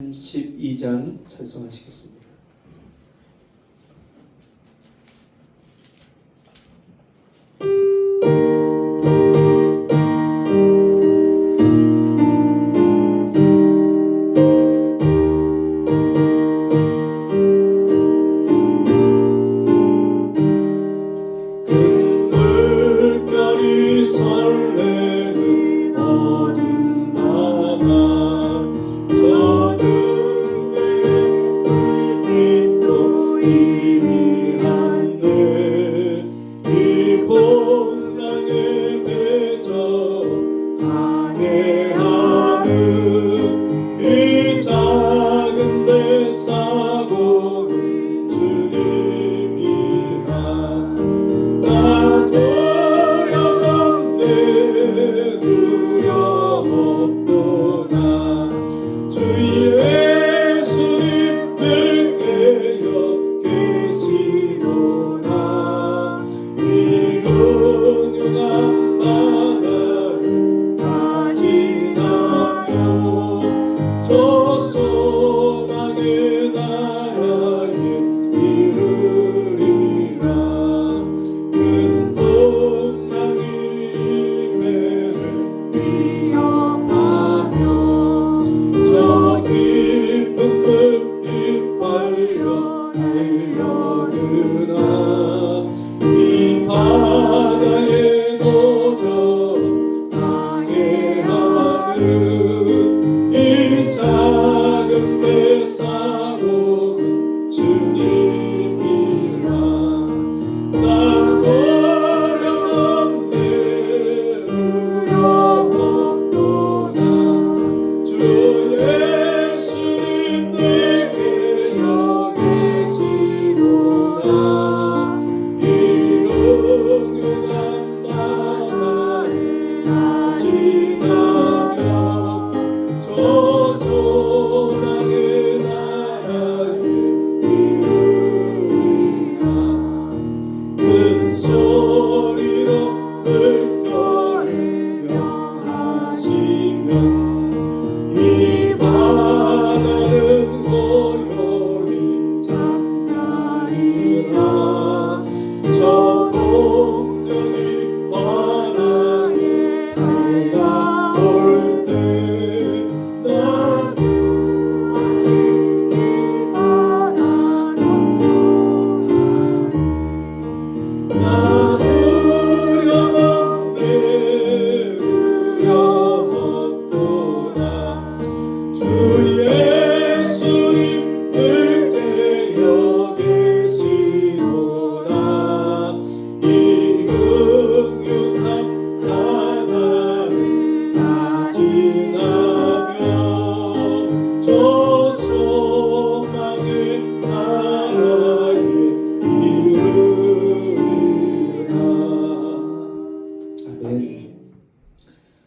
12장 찬송하시겠습니다.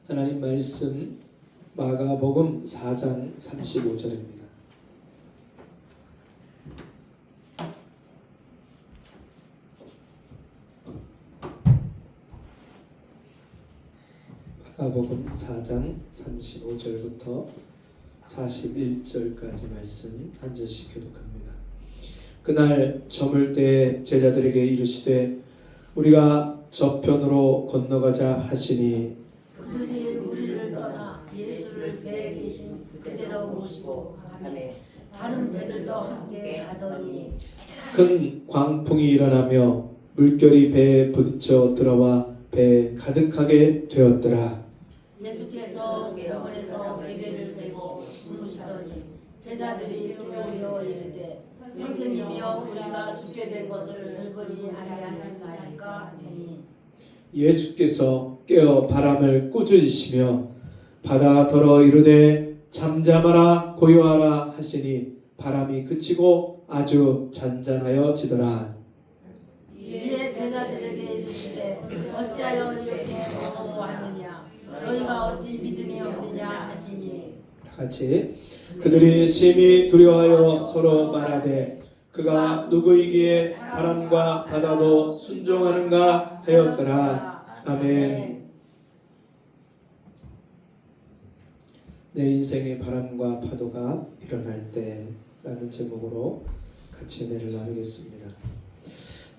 하나님 말씀 마가복음 4장 35절입니다. 마가복음 4장 35절부터 41절까지 말씀 한 절씩 교독합니다. 그날 저물 때에 제자들에게 이르시되 우리가 저편으로 건너가자 하시니 그들이 우리를 떠나 예수를 배에 계신 그대로 모시고 가매 다른 배들도 함께 가더니 큰 광풍이 일어나며 물결이 배에 부딪혀 들어와 배에 가득하게 되었더라. 예수께서 병원에서 베개를 들고 누우시더니 제자들이 깨어 이르되 선생님이여 우리가 죽게 된 것을 들보지 아니하시나이까 하니 예수께서 깨어 바람을 꾸짖으시며 바다 더러 이르되 잠잠하라 고요하라 하시니 바람이 그치고 아주 잔잔하여지더라. 이에 제자들에게 이르시되 어찌하여 이렇게 무서워하느냐 너희가 어찌 믿음이 없느냐 하시니 같이 그들이 심히 두려워하여 서로 말하되 그가 누구이기에 바람과 바다도 순종하는가 하였더라. 아멘. 내 인생의 바람과 파도가 일어날 때라는 제목으로 같이 은혜를 나누겠습니다.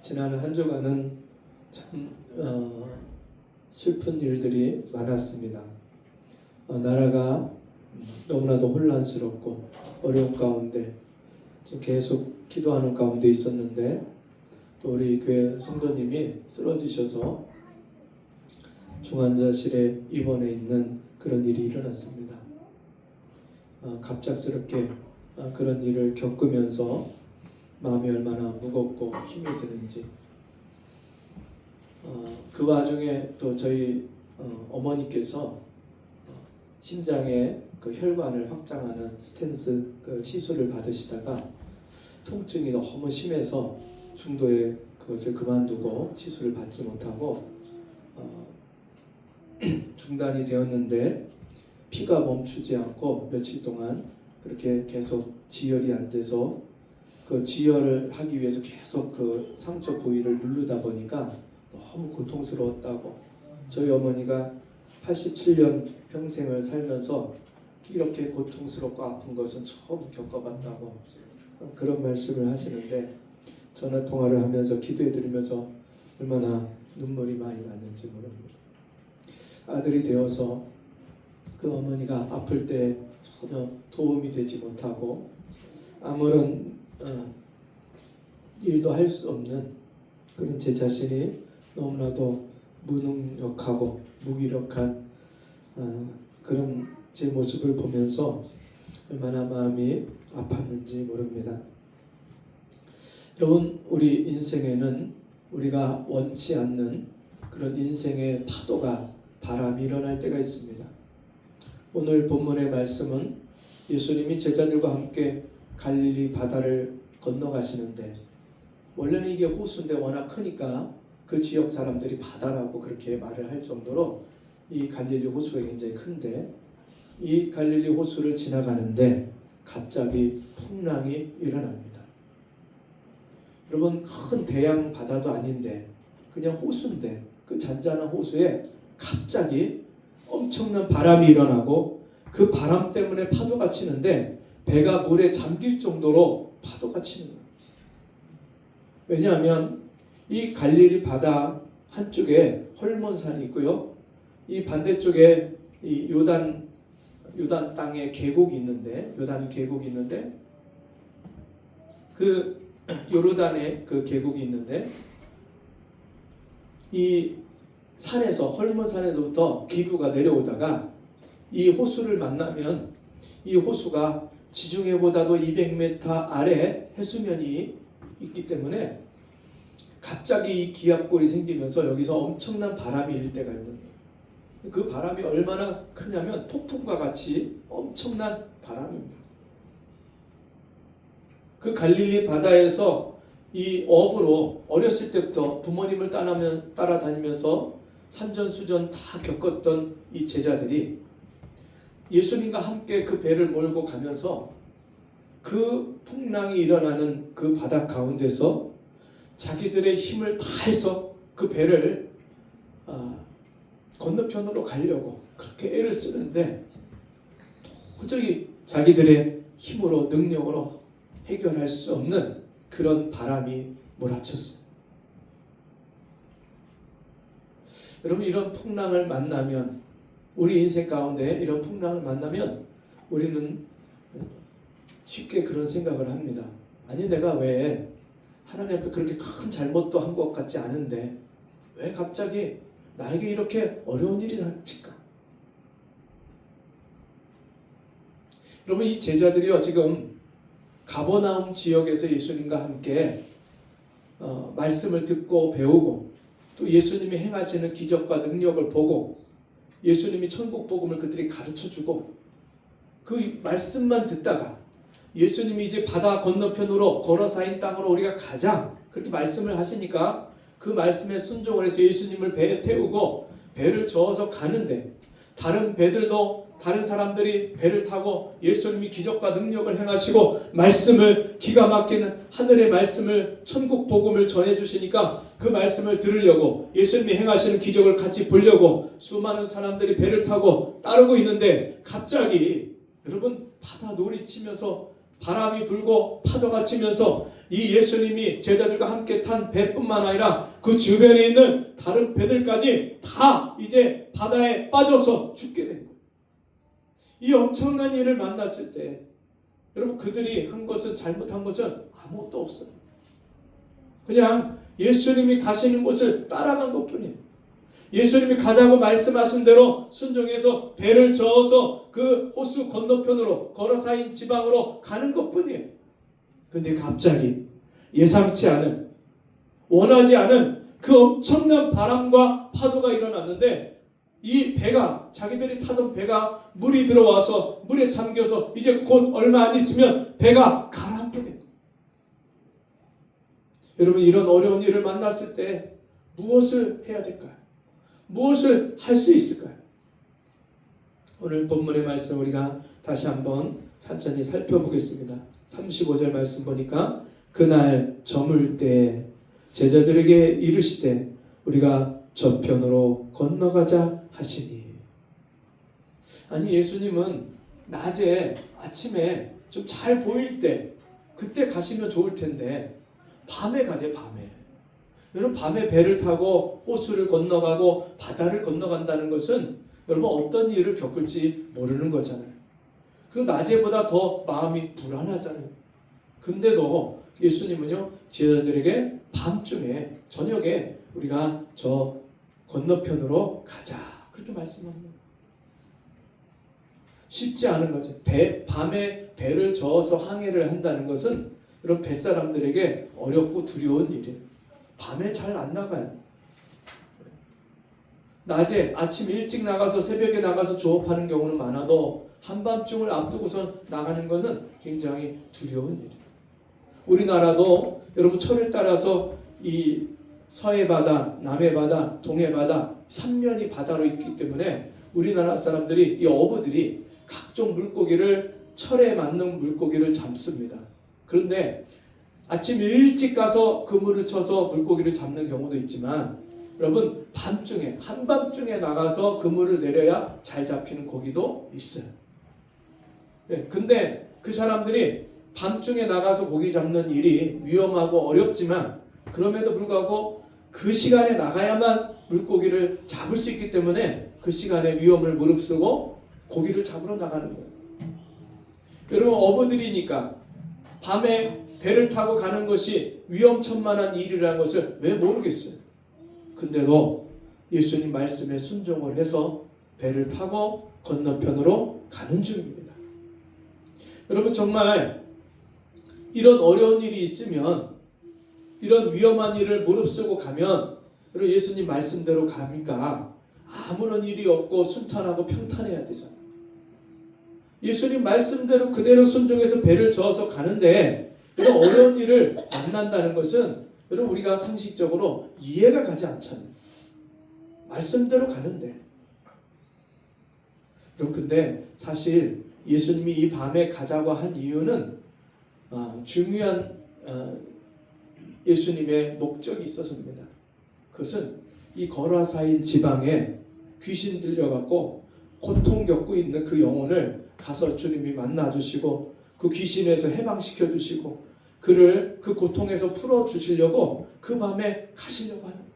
지난 한 주간은 참 슬픈 일들이 많았습니다. 나라가 너무나도 혼란스럽고 어려운 가운데 지금 계속 기도하는 가운데 있었는데 또 우리 교회 성도님이 쓰러지셔서 중환자실에 입원해 있는 그런 일이 일어났습니다. 갑작스럽게 그런 일을 겪으면서 마음이 얼마나 무겁고 힘이 드는지 그 와중에 또 저희 어머니께서 심장에 그 혈관을 확장하는 스텐스 그 시술을 받으시다가 통증이 너무 심해서 중도에 그것을 그만두고 시술을 받지 못하고 중단이 되었는데 피가 멈추지 않고 며칠 동안 그렇게 계속 지혈이 안 돼서 그 지혈을 하기 위해서 계속 그 상처 부위를 누르다 보니까 너무 고통스러웠다고 저희 어머니가 87년 평생을 살면서 이렇게 고통스럽고 아픈 것은 처음 겪어봤다고 그런 말씀을 하시는데 전화 통화를 하면서 기도해드리면서 얼마나 눈물이 많이 났는지 모릅니다. 아들이 되어서 그 어머니가 아플 때 전혀 도움이 되지 못하고 아무런 일도 할 수 없는 그런 제 자신이 너무나도 무능력하고 무기력한 그런 제 모습을 보면서 얼마나 마음이 아팠는지 모릅니다. 여러분, 우리 인생에는 우리가 원치 않는 그런 인생의 파도가 바람이 일어날 때가 있습니다. 오늘 본문의 말씀은 예수님이 제자들과 함께 갈릴리 바다를 건너가시는데 원래는 이게 호수인데 워낙 크니까 그 지역 사람들이 바다라고 그렇게 말을 할 정도로 이 갈릴리 호수가 굉장히 큰데 이 갈릴리 호수를 지나가는데 갑자기 풍랑이 일어납니다. 여러분, 큰 대양 바다도 아닌데 그냥 호수인데 그 잔잔한 호수에 갑자기 엄청난 바람이 일어나고 그 바람 때문에 파도가 치는데 배가 물에 잠길 정도로 파도가 치는 거예요. 왜냐하면 이 갈릴리 바다 한쪽에 헐몬산이 있고요. 이 반대쪽에 이 요단 땅에 계곡이 있는데 그 요르단에 그 계곡이 있는데 이 산에서 헐몬산에서부터 기류가 내려오다가 이 호수를 만나면 이 호수가 지중해보다도 200m 아래 해수면이 있기 때문에 갑자기 이 기압골이 생기면서 여기서 엄청난 바람이 일 때가 있는 거예요. 그 바람이 얼마나 크냐면 폭풍과 같이 엄청난 바람입니다. 그 갈릴리 바다에서 이 어부로 어렸을 때부터 부모님을 따라다니면서 산전수전 다 겪었던 이 제자들이 예수님과 함께 그 배를 몰고 가면서 그 풍랑이 일어나는 그 바다 가운데서 자기들의 힘을 다해서 그 배를 건너편으로 가려고 그렇게 애를 쓰는데 도저히 자기들의 힘으로 능력으로 해결할 수 없는 그런 바람이 몰아쳤어요. 여러분, 이런 풍랑을 만나면 우리 인생 가운데 이런 풍랑을 만나면 우리는 쉽게 그런 생각을 합니다. 아니, 내가 왜 하나님 앞에 그렇게 큰 잘못도 한 것 같지 않은데 왜 갑자기 나에게 이렇게 어려운 일이 닥칠까? 여러분, 이 제자들이요 지금 가버나움 지역에서 예수님과 함께 말씀을 듣고 배우고 또 예수님이 행하시는 기적과 능력을 보고 예수님이 천국 복음을 그들이 가르쳐주고 그 말씀만 듣다가 예수님이 이제 바다 건너편으로 걸어 쌓인 땅으로 우리가 가자 그렇게 말씀을 하시니까 그 말씀에 순종을 해서 예수님을 배에 태우고 배를 저어서 가는데 다른 배들도 다른 사람들이 배를 타고 예수님이 기적과 능력을 행하시고 말씀을 기가 막히는 하늘의 말씀을 천국 복음을 전해 주시니까 그 말씀을 들으려고 예수님이 행하시는 기적을 같이 보려고 수많은 사람들이 배를 타고 따르고 있는데 갑자기 여러분 바다 놀이 치면서 바람이 불고 파도가 치면서 이 예수님이 제자들과 함께 탄 배뿐만 아니라 그 주변에 있는 다른 배들까지 다 이제 바다에 빠져서 죽게 된 거예요. 이 엄청난 일을 만났을 때 여러분 그들이 한 것은 잘못한 것은 아무것도 없어요. 그냥 예수님이 가시는 곳을 따라간 것뿐이에요. 예수님이 가자고 말씀하신 대로 순종해서 배를 저어서 그 호수 건너편으로 거라사인 지방으로 가는 것뿐이에요. 근데 갑자기 예상치 않은 원하지 않은 그 엄청난 바람과 파도가 일어났는데 이 배가 자기들이 타던 배가 물이 들어와서 물에 잠겨서 이제 곧 얼마 안 있으면 배가 가라앉게 됩니다. 여러분 이런 어려운 일을 만났을 때 무엇을 해야 될까요? 무엇을 할 수 있을까요? 오늘 본문의 말씀 우리가 다시 한번 천천히 살펴보겠습니다. 35절 말씀 보니까 그날 저물 때 제자들에게 이르시되 우리가 저편으로 건너가자 하시니. 아니 예수님은 낮에 아침에 좀 잘 보일 때 그때 가시면 좋을 텐데 밤에 가재 밤에. 여러분 밤에 배를 타고 호수를 건너가고 바다를 건너간다는 것은 여러분 어떤 일을 겪을지 모르는 거잖아요. 그리고 낮에보다 더 마음이 불안하잖아요. 근데도 예수님은요 제자들에게 밤중에 저녁에 우리가 저 건너편으로 가자 그렇게 말씀합니다. 쉽지 않은 거죠. 밤에 배를 저어서 항해를 한다는 것은 여러분 뱃사람들에게 어렵고 두려운 일이에요. 밤에 잘 안 나가요. 낮에 아침 일찍 나가서 새벽에 나가서 조업하는 경우는 많아도 한밤중을 앞두고서 나가는 것은 굉장히 두려운 일이에요. 우리나라도 여러분 철을 따라서 이 서해 바다, 남해 바다, 동해 바다 3면이 바다로 있기 때문에 우리나라 사람들이 이 어부들이 각종 물고기를 철에 맞는 물고기를 잡습니다. 그런데 아침 일찍 가서 그물을 쳐서 물고기를 잡는 경우도 있지만 여러분 밤중에 한밤중에 나가서 그물을 내려야 잘 잡히는 고기도 있어요. 근데 그 사람들이 밤중에 나가서 고기 잡는 일이 위험하고 어렵지만 그럼에도 불구하고 그 시간에 나가야만 물고기를 잡을 수 있기 때문에 그 시간에 위험을 무릅쓰고 고기를 잡으러 나가는 거예요. 여러분 어부들이니까 밤에 배를 타고 가는 것이 위험천만한 일이라는 것을 왜 모르겠어요. 근데도 예수님 말씀에 순종을 해서 배를 타고 건너편으로 가는 중입니다. 여러분 정말 이런 어려운 일이 있으면 이런 위험한 일을 무릅쓰고 가면 여러분 예수님 말씀대로 가니까 아무런 일이 없고 순탄하고 평탄해야 되잖아요. 예수님 말씀대로 그대로 순종해서 배를 저어서 가는데 이런 어려운 일을 만난다는 것은 여러분 우리가 상식적으로 이해가 가지 않잖아요. 말씀대로 가는데. 여러분 근데 사실 예수님이 이 밤에 가자고 한 이유는 중요한 예수님의 목적이 있어서입니다. 그것은 이 거라사인 지방에 귀신 들려갖고 고통 겪고 있는 그 영혼을 가서 주님이 만나주시고 그 귀신에서 해방시켜 주시고 그를 그 고통에서 풀어주시려고 그 밤에 가시려고 하는 거예요.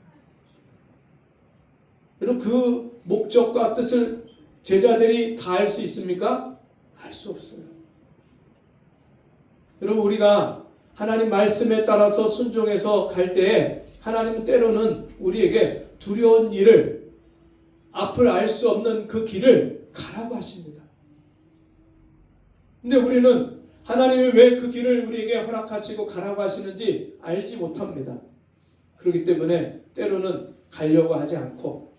여러분 그 목적과 뜻을 제자들이 다 알 수 있습니까? 알 수 없어요. 여러분 우리가 하나님 말씀에 따라서 순종해서 갈 때에 하나님은 때로는 우리에게 두려운 일을 앞을 알 수 없는 그 길을 가라고 하십니다. 근데 우리는 하나님이 왜 그 길을 우리에게 허락하시고 가라고 하시는지 알지 못합니다. 그렇기 때문에 때로는 가려고 하지 않고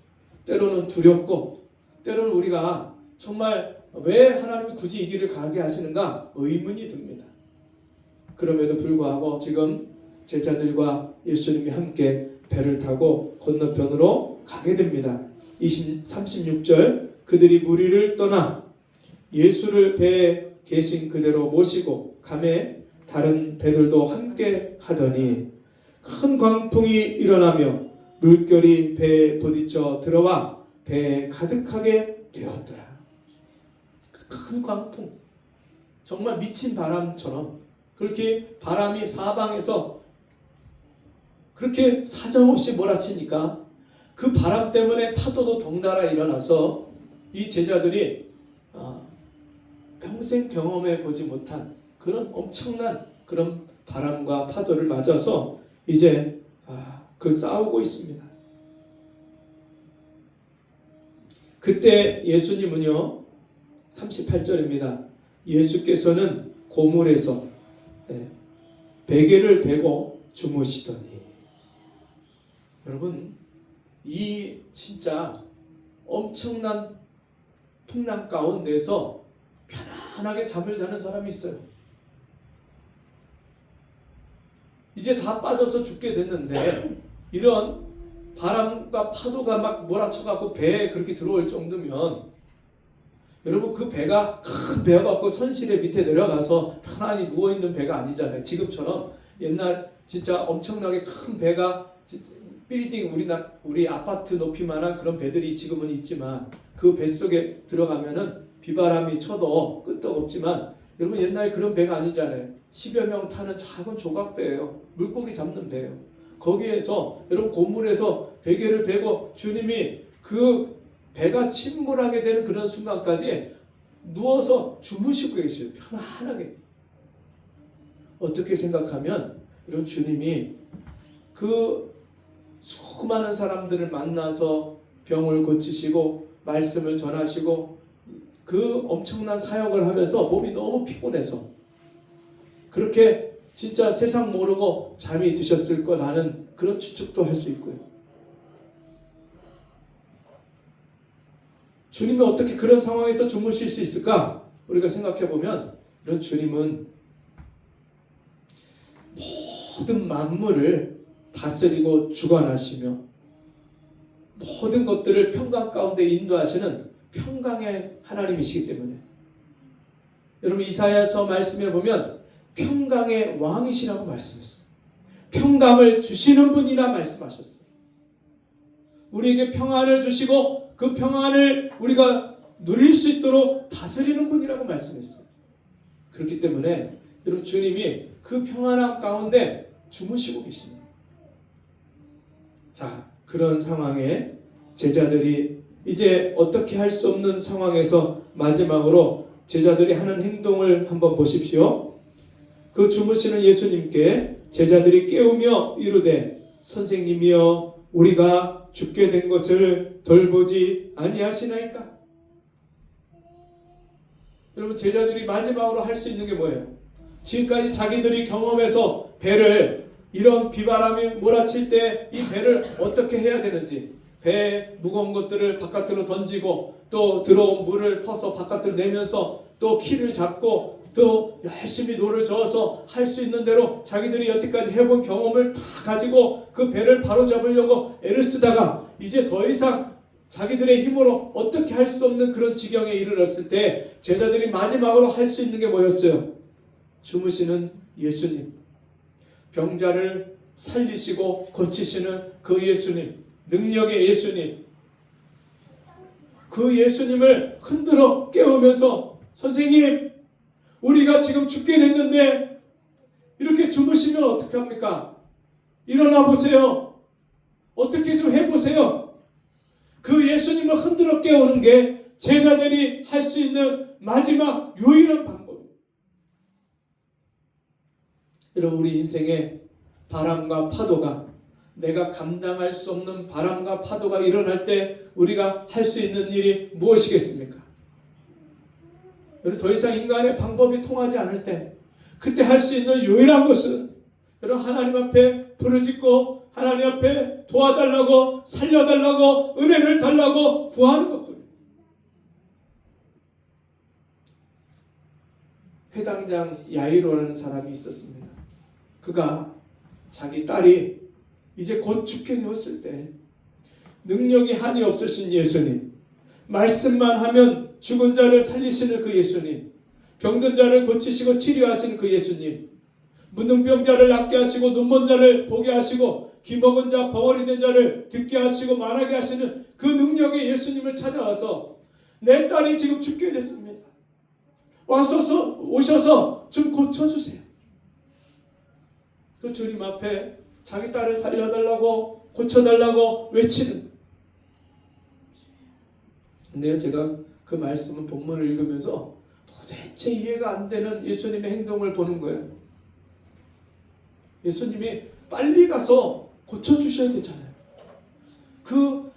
때로는 두렵고 때로는 우리가 정말 왜 하나님이 굳이 이 길을 가게 하시는가 의문이 듭니다. 그럼에도 불구하고 지금 제자들과 예수님이 함께 배를 타고 건너편으로 가게 됩니다. 36절 그들이 무리를 떠나 예수를 배에 계신 그대로 모시고 가매 다른 배들도 함께 하더니 큰 광풍이 일어나며 물결이 배에 부딪혀 들어와 배에 가득하게 되었더라. 큰 광풍, 정말 미친 바람처럼 그렇게 바람이 사방에서 그렇게 사정없이 몰아치니까 그 바람 때문에 파도도 덩달아 일어나서 이 제자들이 평생 경험해 보지 못한 그런 엄청난 그런 바람과 파도를 맞아서 이제 그 싸우고 있습니다. 그때 예수님은요, 38절입니다. 예수께서는 고물에서 베개를 베고 주무시더니, 여러분, 이 진짜 엄청난 풍랑 가운데서 편안하게 잠을 자는 사람이 있어요. 이제 다 빠져서 죽게 됐는데 이런 바람과 파도가 막 몰아쳐갖고 배에 그렇게 들어올 정도면, 여러분, 그 배가 큰 배여갖고 선실의 밑에 내려가서 편안히 누워있는 배가 아니잖아요. 지금처럼 옛날 진짜 엄청나게 큰 배가 빌딩, 우리 아파트 높이만한 그런 배들이 지금은 있지만 그 뱃속에 들어가면은 비바람이 쳐도 끄떡없지만, 여러분, 옛날에 그런 배가 아니잖아요. 10여 명 타는 작은 조각배예요. 물고기 잡는 배예요. 거기에서 여러분 고물에서 베개를 베고 주님이 그 배가 침몰하게 되는 그런 순간까지 누워서 주무시고 계셔요. 편안하게. 어떻게 생각하면 이런 주님이 그 수많은 사람들을 만나서 병을 고치시고 말씀을 전하시고 그 엄청난 사역을 하면서 몸이 너무 피곤해서 그렇게 진짜 세상 모르고 잠이 드셨을 거라는 그런 추측도 할 수 있고요. 주님이 어떻게 그런 상황에서 주무실 수 있을까? 우리가 생각해 보면 이런 주님은 모든 만물을 다스리고 주관하시며 모든 것들을 평강 가운데 인도하시는 평강의 하나님이시기 때문에, 여러분 이사야서 말씀해 보면 평강의 왕이시라고 말씀했어요. 평강을 주시는 분이라 말씀하셨어요. 우리에게 평안을 주시고 그 평안을 우리가 누릴 수 있도록 다스리는 분이라고 말씀했어요. 그렇기 때문에 여러분 주님이 그 평안함 가운데 주무시고 계십니다. 자, 그런 상황에 제자들이 이제 어떻게 할 수 없는 상황에서 마지막으로 제자들이 하는 행동을 한번 보십시오. 그 주무시는 예수님께 제자들이 깨우며 이르되 선생님이여 우리가 죽게 된 것을 돌보지 아니하시나이까? 여러분 제자들이 마지막으로 할 수 있는 게 뭐예요? 지금까지 자기들이 경험해서 배를 이런 비바람이 몰아칠 때 이 배를 어떻게 해야 되는지, 배에 무거운 것들을 바깥으로 던지고 또 들어온 물을 퍼서 바깥으로 내면서 또 키를 잡고 또 열심히 노를 저어서 할 수 있는 대로 자기들이 여태까지 해본 경험을 다 가지고 그 배를 바로잡으려고 애를 쓰다가 이제 더 이상 자기들의 힘으로 어떻게 할 수 없는 그런 지경에 이르렀을 때 제자들이 마지막으로 할 수 있는 게 뭐였어요? 주무시는 예수님, 병자를 살리시고 고치시는 그 예수님, 능력의 예수님, 그 예수님을 흔들어 깨우면서 선생님, 우리가 지금 죽게 됐는데 이렇게 주무시면 어떡합니까? 일어나 보세요. 어떻게 좀 해보세요. 그 예수님을 흔들어 깨우는 게 제자들이 할 수 있는 마지막 유일한 방법입니다. 여러분 우리 인생에 바람과 파도가, 내가 감당할 수 없는 바람과 파도가 일어날 때 우리가 할 수 있는 일이 무엇이겠습니까? 여러분 더 이상 인간의 방법이 통하지 않을 때 그때 할 수 있는 유일한 것은 여러분 하나님 앞에 부르짖고 하나님 앞에 도와달라고, 살려달라고, 은혜를 달라고 구하는 것뿐입니다. 회당장 야이로라는 사람이 있었습니다. 그가 자기 딸이 이제 곧 죽게 되었을 때 능력이 한이 없으신 예수님, 말씀만 하면 죽은 자를 살리시는 그 예수님, 병든 자를 고치시고 치료하시는 그 예수님, 문둥병자를 낫게 하시고 눈먼 자를 보게 하시고 귀 먹은 자 벙어리 된 자를 듣게 하시고 말하게 하시는 그 능력의 예수님을 찾아와서 내 딸이 지금 죽게 됐습니다. 오셔서 좀 고쳐주세요. 그 주님 앞에 자기 딸을 살려달라고 고쳐달라고 외치는. 근데요, 제가 그 말씀은 본문을 읽으면서 도대체 이해가 안 되는 예수님의 행동을 보는 거예요. 예수님이 빨리 가서 고쳐주셔야 되잖아요. 그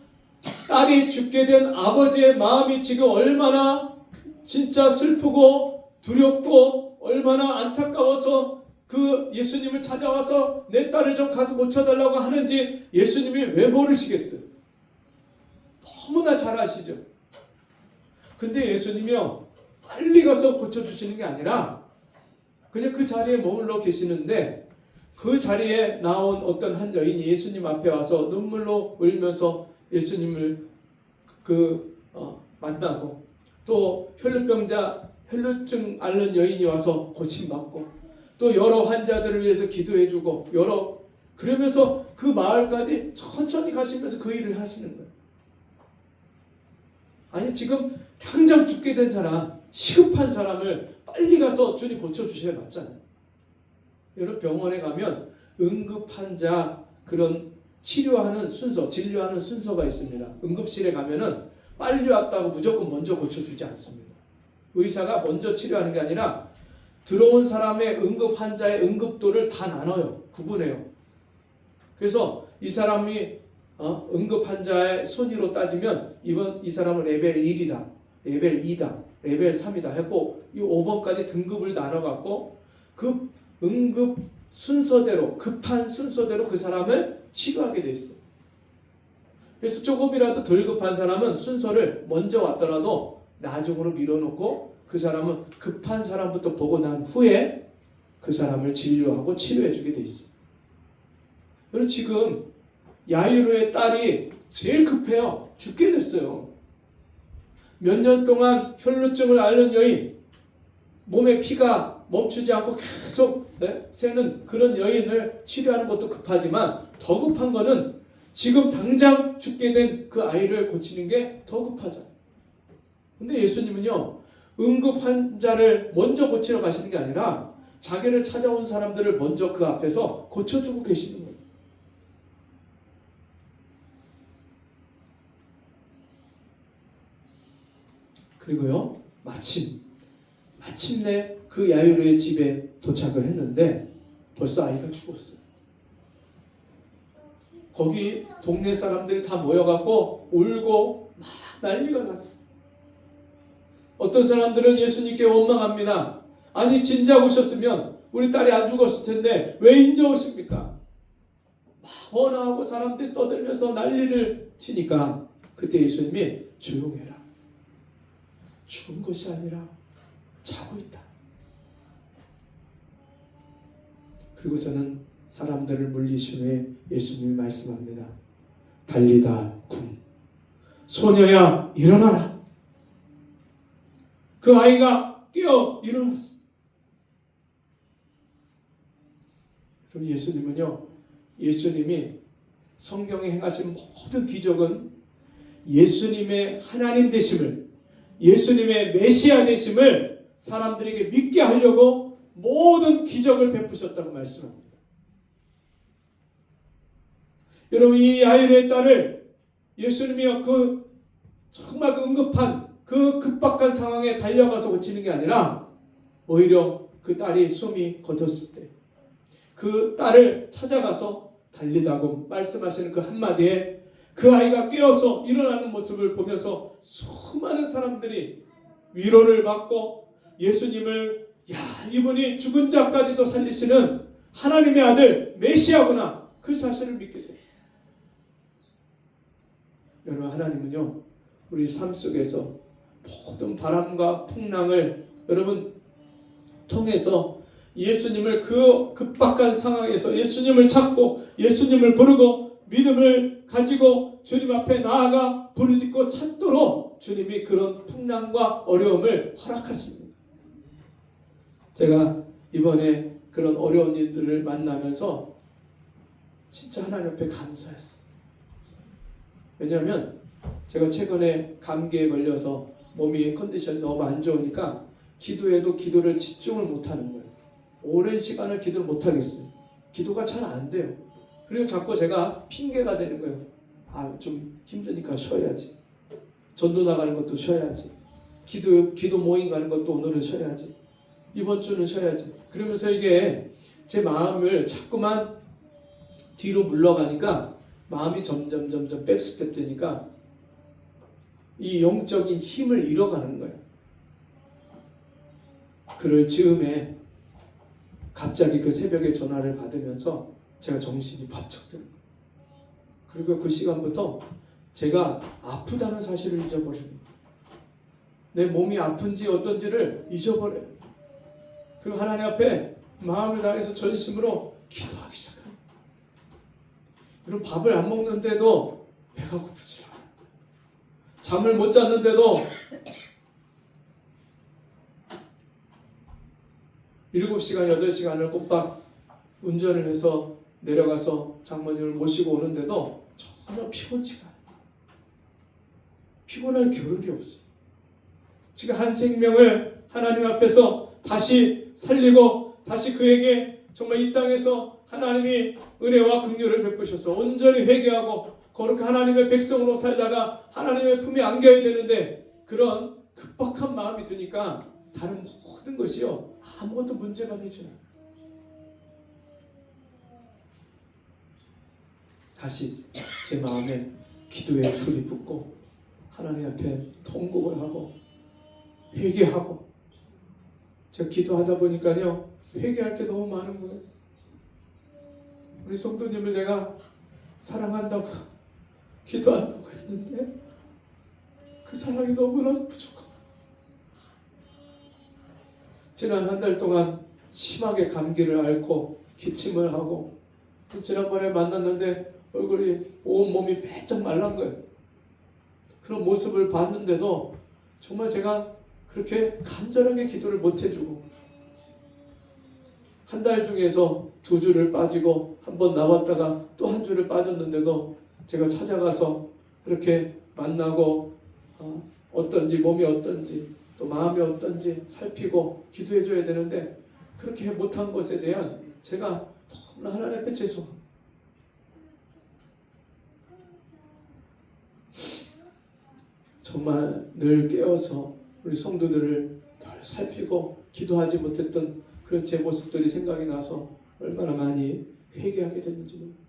딸이 죽게 된 아버지의 마음이 지금 얼마나 진짜 슬프고 두렵고 얼마나 안타까워서 그 예수님을 찾아와서 내 딸을 좀 가서 고쳐달라고 하는지 예수님이 왜 모르시겠어요? 너무나 잘 아시죠? 근데 예수님이요, 빨리 가서 고쳐주시는 게 아니라 그냥 그 자리에 머물러 계시는데 그 자리에 나온 어떤 한 여인이 예수님 앞에 와서 눈물로 울면서 예수님을 만나고, 또 혈루증 앓는 여인이 와서 고침받고, 또 여러 환자들을 위해서 기도해주고, 그러면서 그 마을까지 천천히 가시면서 그 일을 하시는 거예요. 아니, 지금 당장 죽게 된 사람, 시급한 사람을 빨리 가서 주님 고쳐주셔야 맞잖아요. 여러분, 병원에 가면 응급환자 그런 치료하는 순서, 진료하는 순서가 있습니다. 응급실에 가면은 빨리 왔다고 무조건 먼저 고쳐주지 않습니다. 의사가 먼저 치료하는 게 아니라 들어온 사람의 응급환자의 응급도를 다 나눠요. 구분해요. 그래서 이 사람이 응급환자의 순위로 따지면 이 사람은 레벨 1이다, 레벨 2다, 레벨 3이다 했고, 이 5번까지 등급을 나눠갖고 그 응급 순서대로, 급한 순서대로 그 사람을 치료하게 돼 있어요. 그래서 조금이라도 덜 급한 사람은 순서를 먼저 왔더라도 나중으로 밀어놓고 그 사람은 급한 사람부터 보고 난 후에 그 사람을 진료하고 치료해주게 돼 있어요. 그리고 지금 야이로의 딸이 제일 급해요. 죽게 됐어요. 몇 년 동안 혈루증을 앓는 여인, 몸에 피가 멈추지 않고 계속 새는 그런 여인을 치료하는 것도 급하지만 더 급한 거는 지금 당장 죽게 된 그 아이를 고치는 게 더 급하잖아요. 근데 예수님은요, 응급 환자를 먼저 고치러 가시는 게 아니라 자기를 찾아온 사람들을 먼저 그 앞에서 고쳐주고 계시는 거예요. 그리고요, 마침내 그 야이로의 집에 도착을 했는데 벌써 아이가 죽었어요. 거기 동네 사람들이 다 모여갖고 울고 막 난리가 났어요. 어떤 사람들은 예수님께 원망합니다. 아니, 진작 오셨으면 우리 딸이 안 죽었을 텐데 왜 인제 오십니까? 막 원하고 사람들이 떠들면서 난리를 치니까 그때 예수님이 조용해라. 죽은 것이 아니라 자고 있다. 그리고서는 사람들을 물리신 후에 예수님이 말씀합니다. 달리다 쿰, 소녀야 일어나라. 그 아이가 깨어 일어났어. 그럼 예수님이 성경에 행하신 모든 기적은 예수님의 하나님 되심을, 예수님의 메시아 되심을 사람들에게 믿게 하려고 모든 기적을 베푸셨다고 말씀합니다. 여러분, 이 야이로의 딸을 예수님이 정말 응급한 그 급박한 상황에 달려가서 고치는 게 아니라 오히려 그 딸이 숨이 거뒀을 때 그 딸을 찾아가서 달리다고 말씀하시는 그 한마디에 그 아이가 깨어서 일어나는 모습을 보면서 수많은 사람들이 위로를 받고 예수님을, 이분이 죽은 자까지도 살리시는 하나님의 아들 메시아구나, 그 사실을 믿게 돼요. 여러분, 하나님은요, 우리 삶 속에서 모든 바람과 풍랑을 여러분 통해서 예수님을, 그 급박한 상황에서 예수님을 찾고 예수님을 부르고 믿음을 가지고 주님 앞에 나아가 부르짖고 찾도록 주님이 그런 풍랑과 어려움을 허락하십니다. 제가 이번에 그런 어려운 일들을 만나면서 진짜 하나님 앞에 감사했어요. 왜냐하면 제가 최근에 감기에 걸려서 몸이 컨디션이 너무 안 좋으니까 기도해도 기도를 집중을 못하는 거예요. 오랜 시간을 기도를 못하겠어요. 기도가 잘 안 돼요. 그리고 자꾸 제가 핑계가 되는 거예요. 좀 힘드니까 쉬어야지. 전도 나가는 것도 쉬어야지. 기도 모임 가는 것도 오늘은 쉬어야지. 이번 주는 쉬어야지. 그러면서 이게 제 마음을 자꾸만 뒤로 물러가니까 마음이 점점 백스텝 되니까 이 영적인 힘을 잃어가는 거예요. 그럴 즈음에 갑자기 그 새벽에 전화를 받으면서 제가 정신이 바짝 드는 거예요. 그리고 그 시간부터 제가 아프다는 사실을 잊어버리는 거예요. 내 몸이 아픈지 어떤지를 잊어버려요. 그리고 하나님 앞에 마음을 다해서 전심으로 기도하기 시작합니다. 여러분, 밥을 안 먹는데도 배가 고프지 않아요. 잠을 못 잤는데도 7시간, 8시간을 꼬박 운전을 해서 내려가서 장모님을 모시고 오는데도 전혀 피곤치가 않아요. 피곤할 겨를이 없어요. 지금 한 생명을 하나님 앞에서 다시 살리고 다시 그에게 정말 이 땅에서 하나님이 은혜와 긍휼을 베푸셔서 온전히 회개하고 거룩한 하나님의 백성으로 살다가 하나님의 품에 안겨야 되는데 그런 급박한 마음이 드니까 다른 모든 것이요 아무것도 문제가 되지 않아요. 다시 제 마음에 기도에 불이 붙고 하나님 앞에 통곡을 하고 회개하고, 제가 기도하다 보니까요 회개할 게 너무 많은 거예요. 우리 성도님을 내가 사랑한다고 기도한다고 했는데 그 사랑이 너무나 부족하고, 지난 한 달 동안 심하게 감기를 앓고 기침을 하고, 지난번에 만났는데 얼굴이 온몸이 빼짝 말란 거예요. 그런 모습을 봤는데도 정말 제가 그렇게 간절하게 기도를 못 해주고, 한 달 중에서 2주를 빠지고 한 번 나왔다가 또 한 주를 빠졌는데도 제가 찾아가서 그렇게 만나고 어떤지, 몸이 어떤지 또 마음이 어떤지 살피고 기도해 줘야 되는데 그렇게 못한 것에 대한 제가 너무나 하나님 앞에 죄송합니다. 정말 늘 깨어서 우리 성도들을 덜 살피고 기도하지 못했던 그런 제 모습들이 생각이 나서 얼마나 많이 회개하게 됐는지 모릅니다.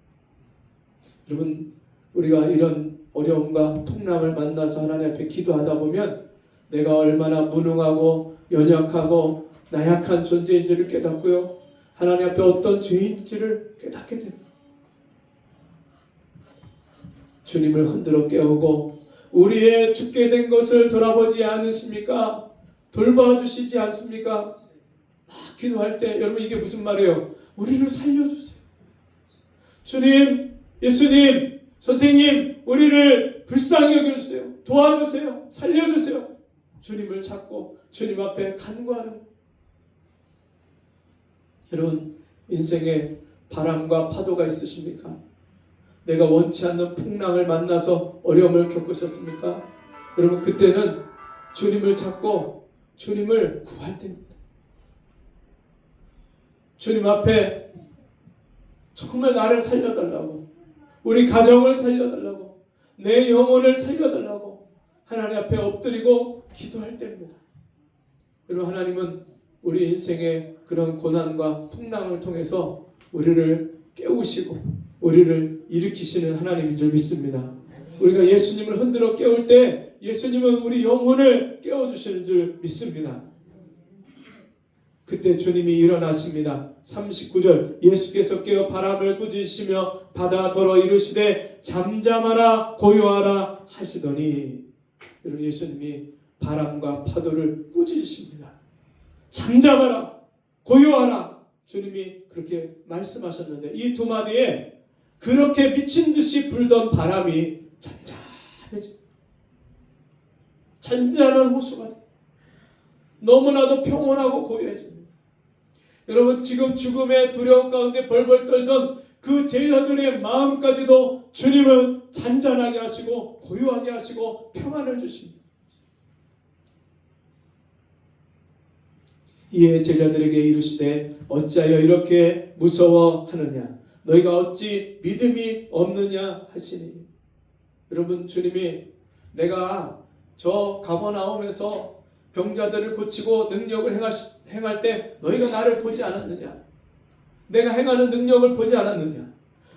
여러분, 우리가 이런 어려움과 풍랑을 만나서 하나님 앞에 기도하다 보면 내가 얼마나 무능하고 연약하고 나약한 존재인지를 깨닫고요, 하나님 앞에 어떤 죄인지를 깨닫게 됩니다. 주님을 흔들어 깨우고 우리의 죽게 된 것을 돌아보지 않으십니까? 돌봐주시지 않습니까? 막 기도할 때 여러분, 이게 무슨 말이에요? 우리를 살려주세요. 주님, 예수님, 선생님, 우리를 불쌍히 여겨주세요. 도와주세요. 살려주세요. 주님을 찾고 주님 앞에 간구하는 거예요. 여러분, 인생에 바람과 파도가 있으십니까? 내가 원치 않는 풍랑을 만나서 어려움을 겪으셨습니까? 여러분, 그때는 주님을 찾고 주님을 구할 때입니다. 주님 앞에 정말 나를 살려달라고, 우리 가정을 살려달라고, 내 영혼을 살려달라고 하나님 앞에 엎드리고 기도할 때입니다. 여러분, 하나님은 우리 인생의 그런 고난과 풍랑을 통해서 우리를 깨우시고 우리를 일으키시는 하나님인 줄 믿습니다. 우리가 예수님을 흔들어 깨울 때 예수님은 우리 영혼을 깨워주시는 줄 믿습니다. 그때 주님이 일어나십니다. 39절, 예수께서 깨어 바람을 꾸짖으시며 바다 더러 이르시되 잠잠하라 고요하라 하시더니, 여러분, 예수님이 바람과 파도를 꾸짖으십니다. 잠잠하라 고요하라, 주님이 그렇게 말씀하셨는데 이 두 마디에 그렇게 미친 듯이 불던 바람이 잠잠해져. 잔잔한 호수가 돼. 너무나도 평온하고 고요해집니다. 여러분, 지금 죽음의 두려움 가운데 벌벌 떨던 그 제자들의 마음까지도 주님은 잔잔하게 하시고 고요하게 하시고 평안을 주십니다. 이에 제자들에게 이르시되 어찌하여 이렇게 무서워하느냐, 너희가 어찌 믿음이 없느냐 하시니. 여러분, 주님이 내가 저 가버나움에서 병자들을 고치고 능력을 행할 때 너희가 나를 보지 않았느냐, 내가 행하는 능력을 보지 않았느냐,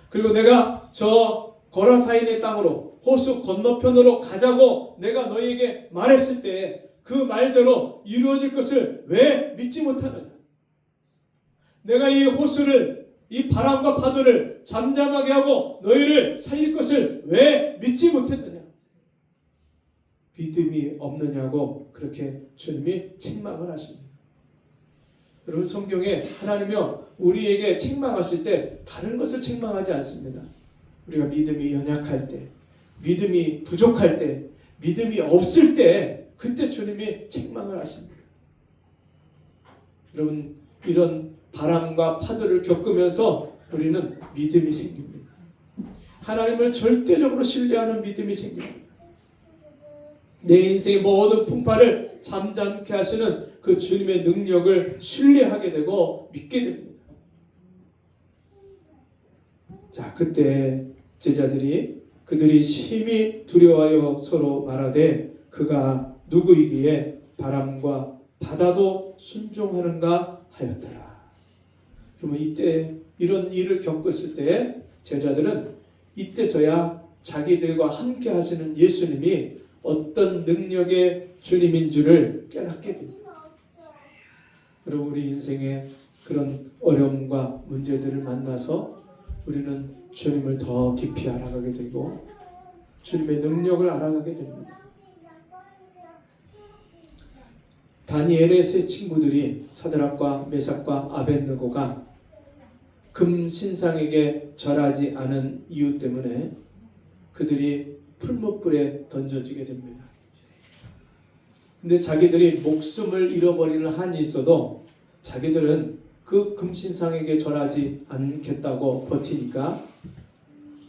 그리고 내가 저 거라사인의 땅으로 호수 건너편으로 가자고 내가 너희에게 말했을 때 그 말대로 이루어질 것을 왜 믿지 못하느냐, 내가 이 호수를, 이 바람과 파도를 잠잠하게 하고 너희를 살릴 것을 왜 믿지 못했느냐, 믿음이 없느냐고 그렇게 주님이 책망을 하십니다. 여러분, 성경에 하나님이요 우리에게 책망하실 때 다른 것을 책망하지 않습니다. 우리가 믿음이 연약할 때, 믿음이 부족할 때, 믿음이 없을 때, 그때 주님이 책망을 하십니다. 여러분, 이런 바람과 파도를 겪으면서 우리는 믿음이 생깁니다. 하나님을 절대적으로 신뢰하는 믿음이 생깁니다. 내 인생의 모든 풍파를 잠잠케 하시는 그 주님의 능력을 신뢰하게 되고 믿게 됩니다. 자, 그때 제자들이 그들이 심히 두려워하여 서로 말하되 그가 누구이기에 바람과 바다도 순종하는가 하였더라. 그러면 이때 이런 일을 겪었을 때 제자들은 이때서야 자기들과 함께 하시는 예수님이 어떤 능력의 주님인 줄을 깨닫게 됩니다. 여러분, 우리 인생에 그런 어려움과 문제들을 만나서 우리는 주님을 더 깊이 알아가게 되고 주님의 능력을 알아가게 됩니다. 다니엘의 세 친구들이 사드락과 메삭과 아벳느고가 금 신상에게 절하지 않은 이유 때문에 그들이 풀무불에 던져지게 됩니다. 근데 자기들이 목숨을 잃어버리는 한이 있어도 자기들은 그 금신상에게 절하지 않겠다고 버티니까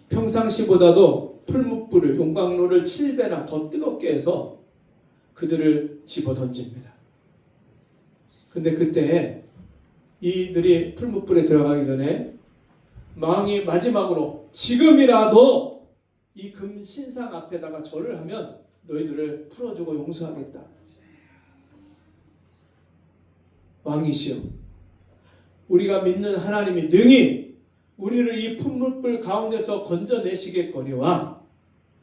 평상시보다도 풀무불을, 용광로를 7배나 더 뜨겁게 해서 그들을 집어 던집니다. 근데 그때 이들이 풀무불에 들어가기 전에 왕이 마지막으로 지금이라도 이 금신상 앞에다가 절을 하면 너희들을 풀어주고 용서하겠다. 왕이시여, 우리가 믿는 하나님이 능히 우리를 이 풀무불 가운데서 건져내시겠거니와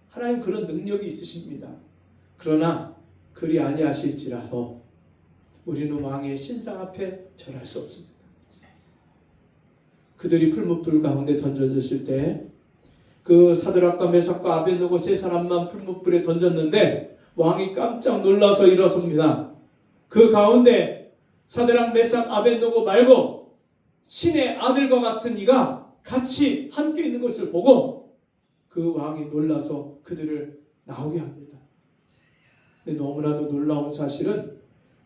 하나님 그런 능력이 있으십니다. 그러나 그리 아니하실지라도 우리는 왕의 신상 앞에 절할 수 없습니다. 그들이 풀무불 가운데 던져졌을 때 그 사드락과 메삭과 아벳느고 세 사람만 풀무불에 던졌는데 왕이 깜짝 놀라서 일어섭니다. 그 가운데 사드락, 메삭, 아벳느고 말고 신의 아들과 같은 이가 같이 함께 있는 것을 보고 그 왕이 놀라서 그들을 나오게 합니다. 근데 너무나도 놀라운 사실은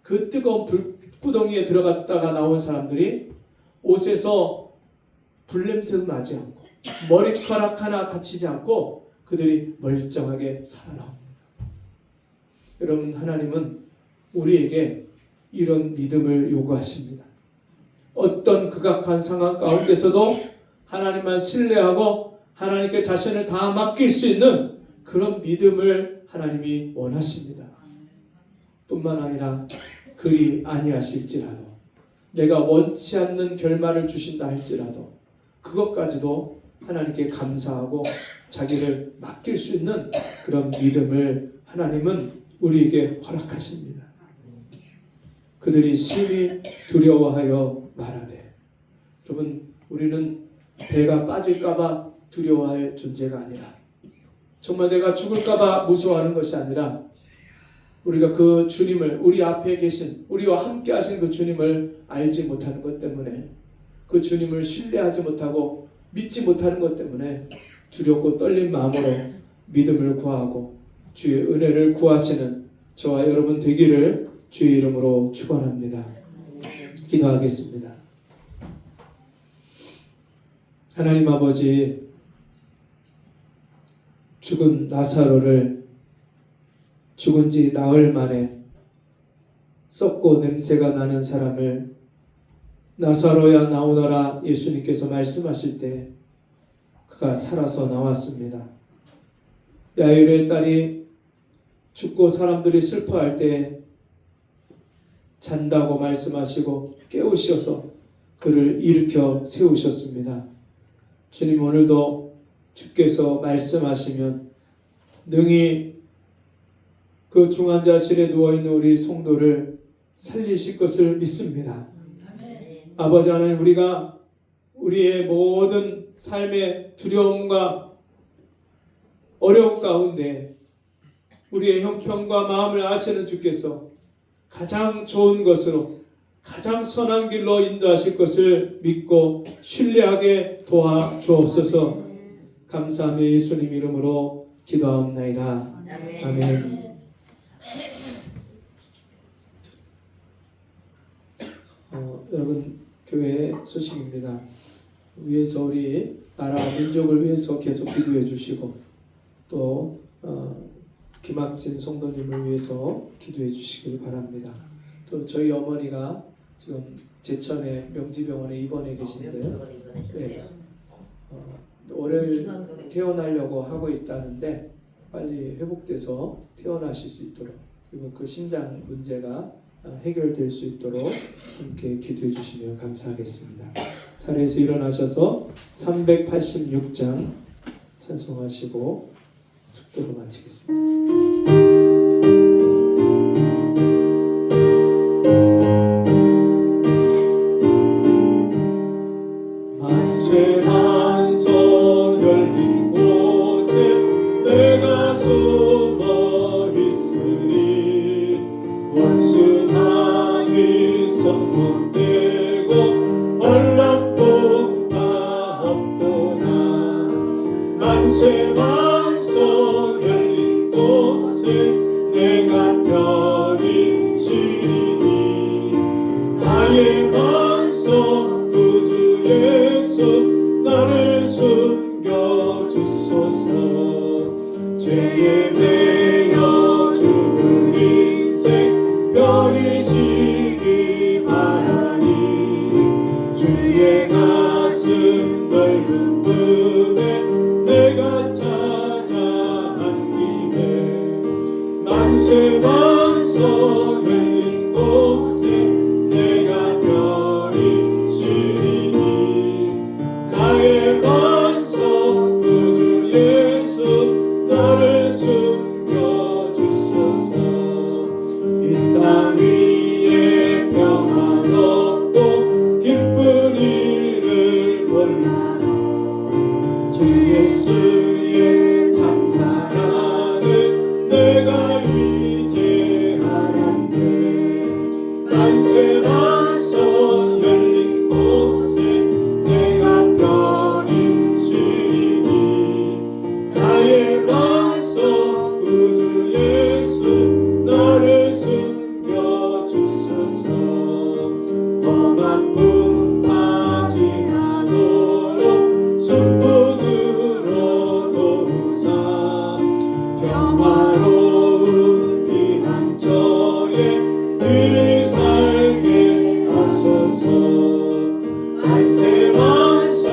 그 뜨거운 불구덩이에 들어갔다가 나온 사람들이 옷에서 불냄새도 나지 않고 머리카락 하나 다치지 않고 그들이 멀쩡하게 살아나옵니다. 여러분, 하나님은 우리에게 이런 믿음을 요구하십니다. 어떤 극악한 상황 가운데서도 하나님만 신뢰하고 하나님께 자신을 다 맡길 수 있는 그런 믿음을 하나님이 원하십니다. 뿐만 아니라 그리 아니하실지라도, 내가 원치 않는 결말을 주신다 할지라도 그것까지도 하나님께 감사하고 자기를 맡길 수 있는 그런 믿음을 하나님은 우리에게 허락하십니다. 그들이 심히 두려워하여 말하되, 여러분, 우리는 배가 빠질까봐 두려워할 존재가 아니라, 정말 내가 죽을까봐 무서워하는 것이 아니라, 우리가 그 주님을, 우리 앞에 계신, 우리와 함께 하신 그 주님을 알지 못하는 것 때문에, 그 주님을 신뢰하지 못하고 믿지 못하는 것 때문에 두렵고 떨린 마음으로 믿음을 구하고 주의 은혜를 구하시는 저와 여러분 되기를 주의 이름으로 축원합니다. 기도하겠습니다. 하나님 아버지, 죽은 나사로를 죽은 지 나흘 만에 썩고 냄새가 나는 사람을 나사로야 나오너라 예수님께서 말씀하실 때 그가 살아서 나왔습니다. 야일의 딸이 죽고 사람들이 슬퍼할 때 잔다고 말씀하시고 깨우셔서 그를 일으켜 세우셨습니다. 주님, 오늘도 주께서 말씀하시면 능히 그 중환자실에 누워있는 우리 성도를 살리실 것을 믿습니다. 아버지 하나님, 우리가 우리의 모든 삶의 두려움과 어려움 가운데 우리의 형편과 마음을 아시는 주께서 가장 좋은 것으로 가장 선한 길로 인도하실 것을 믿고 신뢰하게 도와주옵소서. 감사하며 예수님 이름으로 기도하옵나이다. 아멘. 여러분, 교회 소식입니다. 위에서 우리 나라 민족을 위해서 계속 기도해 주시고 또 김학진 성도님을 위해서 기도해 주시길 바랍니다. 또 저희 어머니가 지금 제천의 명지병원에 입원해 계신데요. 네. 월요일 퇴원하려고 하고 있다는데 빨리 회복돼서 퇴원하실 수 있도록, 그리고 그 심장 문제가 해결될 수 있도록 함께 기도해 주시면 감사하겠습니다. 자리에서 일어나셔서 386장 찬송하시고 축도로 마치겠습니다. 만세만소 열린 곳에 내가 숨어 있으니 원수만이 선못되고 연락도가 없도다. 만세만소 열린 곳에 내가 편히 쉬리니 나의 만소 구주 예수 나를 숨겨주소서. 죄에 매여 죽은 인생 편히 쉬기 바라니 주의 가슴 넓은 품에 내가 찾아 안기네. 만세만소 열린 곳에 내가 편히 쉬리니 나의 만소 구주 예수 나를 숨겨주소서. 이 땅 위에 평안 없고 기쁜 일을 몰라도 주 예수의 장사랑을 내가 이제 알았네. 만세만소 열린 곳에 내가 편히 쉬리니 나의 만소 구주 예수 나를 숨겨주소서. 험한 품 빠지 않도록 순분으로 도우사 평화로운 피난처에 늘 살게 하소서. 만세만소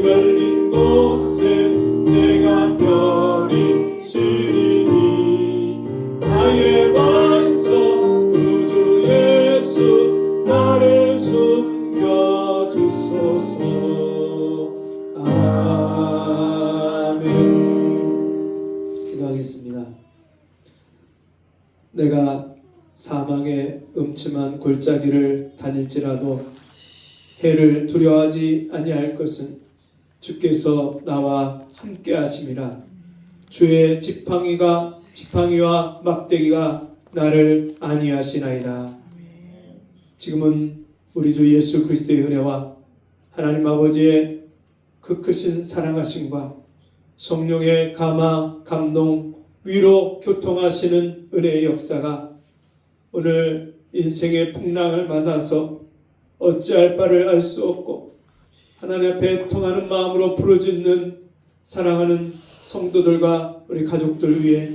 열린 곳에 내가 편히 쉬리니 나의 만소 구주 예수 나를 숨겨주소서. 아멘. 기도하겠습니다. 내가 사망의 음침한 골짜기를 다닐지라도 해를 두려워하지 아니할 것은 주께서 나와 함께 하심이라. 주의 지팡이와 막대기가 나를 안위하시나이다. 지금은 우리 주 예수 그리스도의 은혜와 하나님 아버지의 그 크신 사랑하심과 성령의 감화, 감동, 위로, 교통하시는 은혜의 역사가 오늘 인생의 풍랑을 받아서 어찌할 바를 알 수 없고 하나님 앞에 통하는 마음으로 부르짖는 사랑하는 성도들과 우리 가족들 위해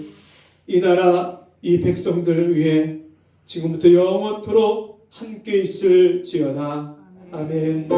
이 나라 이 백성들을 위해 지금부터 영원토록 함께 있을지어다. 아멘.